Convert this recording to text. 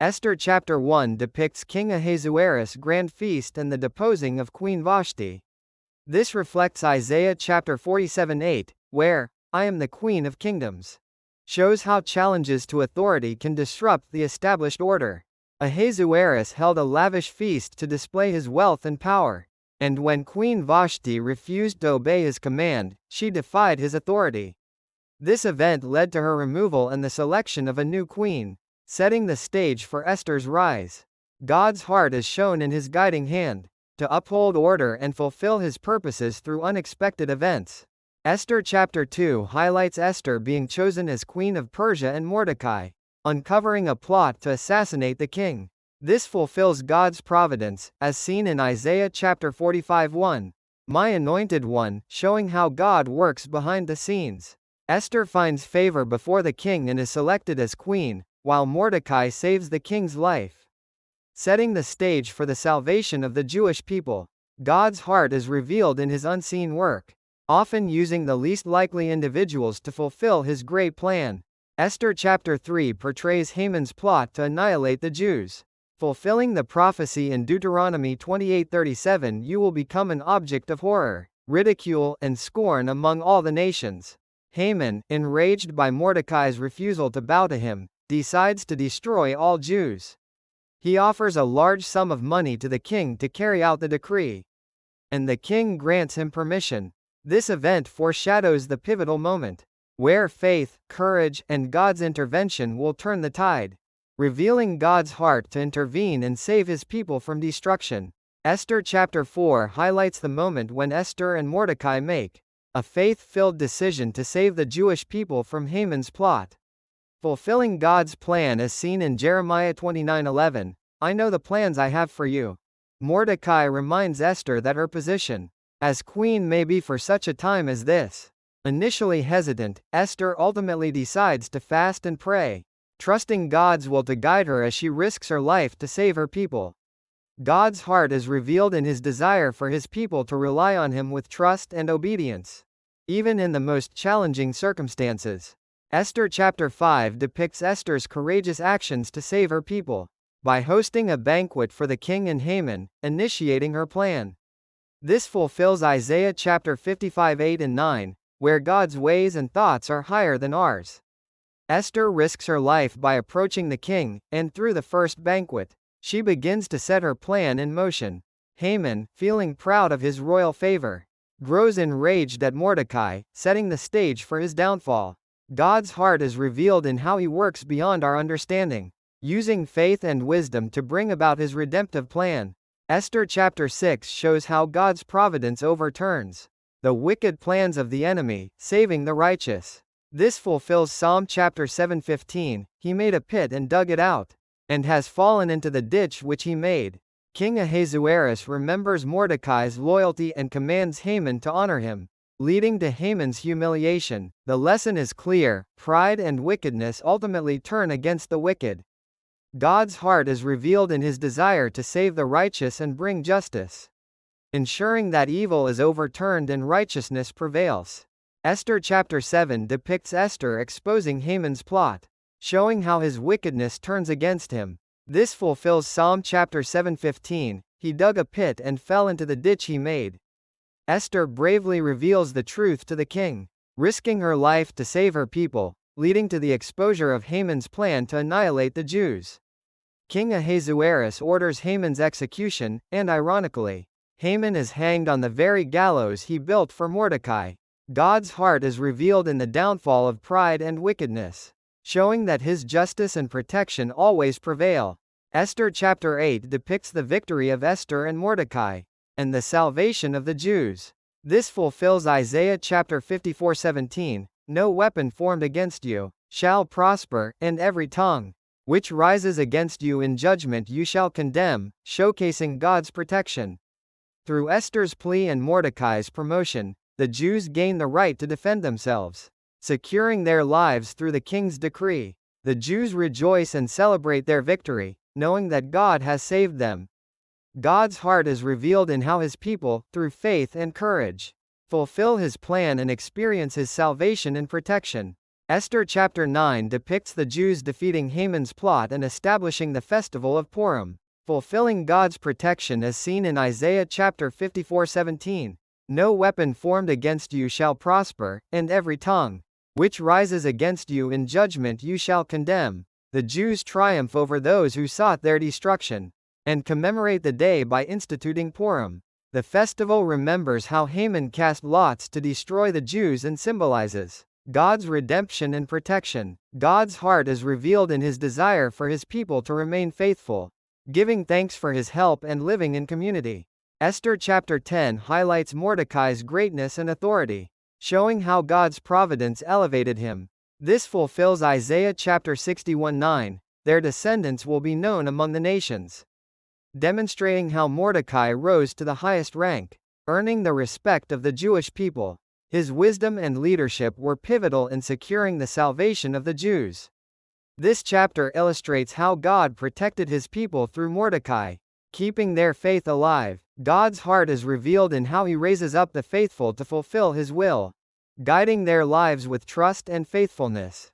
Esther chapter 1 depicts King Ahasuerus' grand feast and the deposing of Queen Vashti. This reflects Isaiah chapter 47:8, where, I am the Queen of Kingdoms, shows how challenges to authority can disrupt the established order. Ahasuerus held a lavish feast to display his wealth and power, and when Queen Vashti refused to obey his command, she defied his authority. This event led to her removal and the selection of a new queen, setting the stage for Esther's rise. God's heart is shown in his guiding hand, to uphold order and fulfill his purposes through unexpected events. Esther chapter 2 highlights Esther being chosen as queen of Persia and Mordecai, uncovering a plot to assassinate the king. This fulfills God's providence, as seen in Isaiah chapter 45:1. My anointed one, showing how God works behind the scenes. Esther finds favor before the king and is selected as queen, while Mordecai saves the king's life, setting the stage for the salvation of the Jewish people. God's heart is revealed in his unseen work, often using the least likely individuals to fulfill his great plan. Esther chapter 3 portrays Haman's plot to annihilate the Jews, fulfilling the prophecy in Deuteronomy 28:37, you will become an object of horror, ridicule, and scorn among all the nations. Haman, enraged by Mordecai's refusal to bow to him, decides to destroy all Jews. He offers a large sum of money to the king to carry out the decree, and the king grants him permission. This event foreshadows the pivotal moment, where faith, courage, and God's intervention will turn the tide, revealing God's heart to intervene and save his people from destruction. Esther chapter 4 highlights the moment when Esther and Mordecai make a faith-filled decision to save the Jewish people from Haman's plot, fulfilling God's plan as seen in Jeremiah 29:11, I know the plans I have for you. Mordecai reminds Esther that her position as queen may be for such a time as this. Initially hesitant, Esther ultimately decides to fast and pray, trusting God's will to guide her as she risks her life to save her people. God's heart is revealed in his desire for his people to rely on him with trust and obedience, even in the most challenging circumstances. Esther chapter 5 depicts Esther's courageous actions to save her people, by hosting a banquet for the king and Haman, initiating her plan. This fulfills Isaiah chapter 55:8 and 9, where God's ways and thoughts are higher than ours. Esther risks her life by approaching the king, and through the first banquet, she begins to set her plan in motion. Haman, feeling proud of his royal favor, grows enraged at Mordecai, setting the stage for his downfall. God's heart is revealed in how he works beyond our understanding, using faith and wisdom to bring about his redemptive plan. Esther chapter 6 shows how God's providence overturns the wicked plans of the enemy, saving the righteous. This fulfills Psalm chapter 7:15, he made a pit and dug it out, and has fallen into the ditch which he made. King Ahasuerus remembers Mordecai's loyalty and commands Haman to honor him, leading to Haman's humiliation. The lesson is clear, pride and wickedness ultimately turn against the wicked. God's heart is revealed in his desire to save the righteous and bring justice, ensuring that evil is overturned and righteousness prevails. Esther chapter 7 depicts Esther exposing Haman's plot, showing how his wickedness turns against him. This fulfills Psalm chapter 7:15, he dug a pit and fell into the ditch he made. Esther bravely reveals the truth to the king, risking her life to save her people, leading to the exposure of Haman's plan to annihilate the Jews. King Ahasuerus orders Haman's execution, and ironically, Haman is hanged on the very gallows he built for Mordecai. God's heart is revealed in the downfall of pride and wickedness, showing that his justice and protection always prevail. Esther chapter 8 depicts the victory of Esther and Mordecai, and the salvation of the Jews. This fulfills Isaiah chapter 54:17, no weapon formed against you shall prosper, and every tongue which rises against you in judgment you shall condemn, showcasing God's protection. Through Esther's plea and Mordecai's promotion, the Jews gain the right to defend themselves, securing their lives through the king's decree. The Jews rejoice and celebrate their victory, knowing that God has saved them. God's heart is revealed in how his people, through faith and courage, fulfill his plan and experience his salvation and protection. Esther chapter 9 depicts the Jews defeating Haman's plot and establishing the festival of Purim, fulfilling God's protection as seen in Isaiah chapter 54:17. No weapon formed against you shall prosper, and every tongue which rises against you in judgment you shall condemn. The Jews triumph over those who sought their destruction, and commemorate the day by instituting Purim. The festival remembers how Haman cast lots to destroy the Jews and symbolizes God's redemption and protection. God's heart is revealed in his desire for his people to remain faithful, giving thanks for his help and living in community. Esther chapter 10 highlights Mordecai's greatness and authority, showing how God's providence elevated him. This fulfills Isaiah chapter 61:9, their descendants will be known among the nations, demonstrating how Mordecai rose to the highest rank, earning the respect of the Jewish people. His wisdom and leadership were pivotal in securing the salvation of the Jews. This chapter illustrates how God protected his people through Mordecai, keeping their faith alive. God's heart is revealed in how he raises up the faithful to fulfill his will, guiding their lives with trust and faithfulness.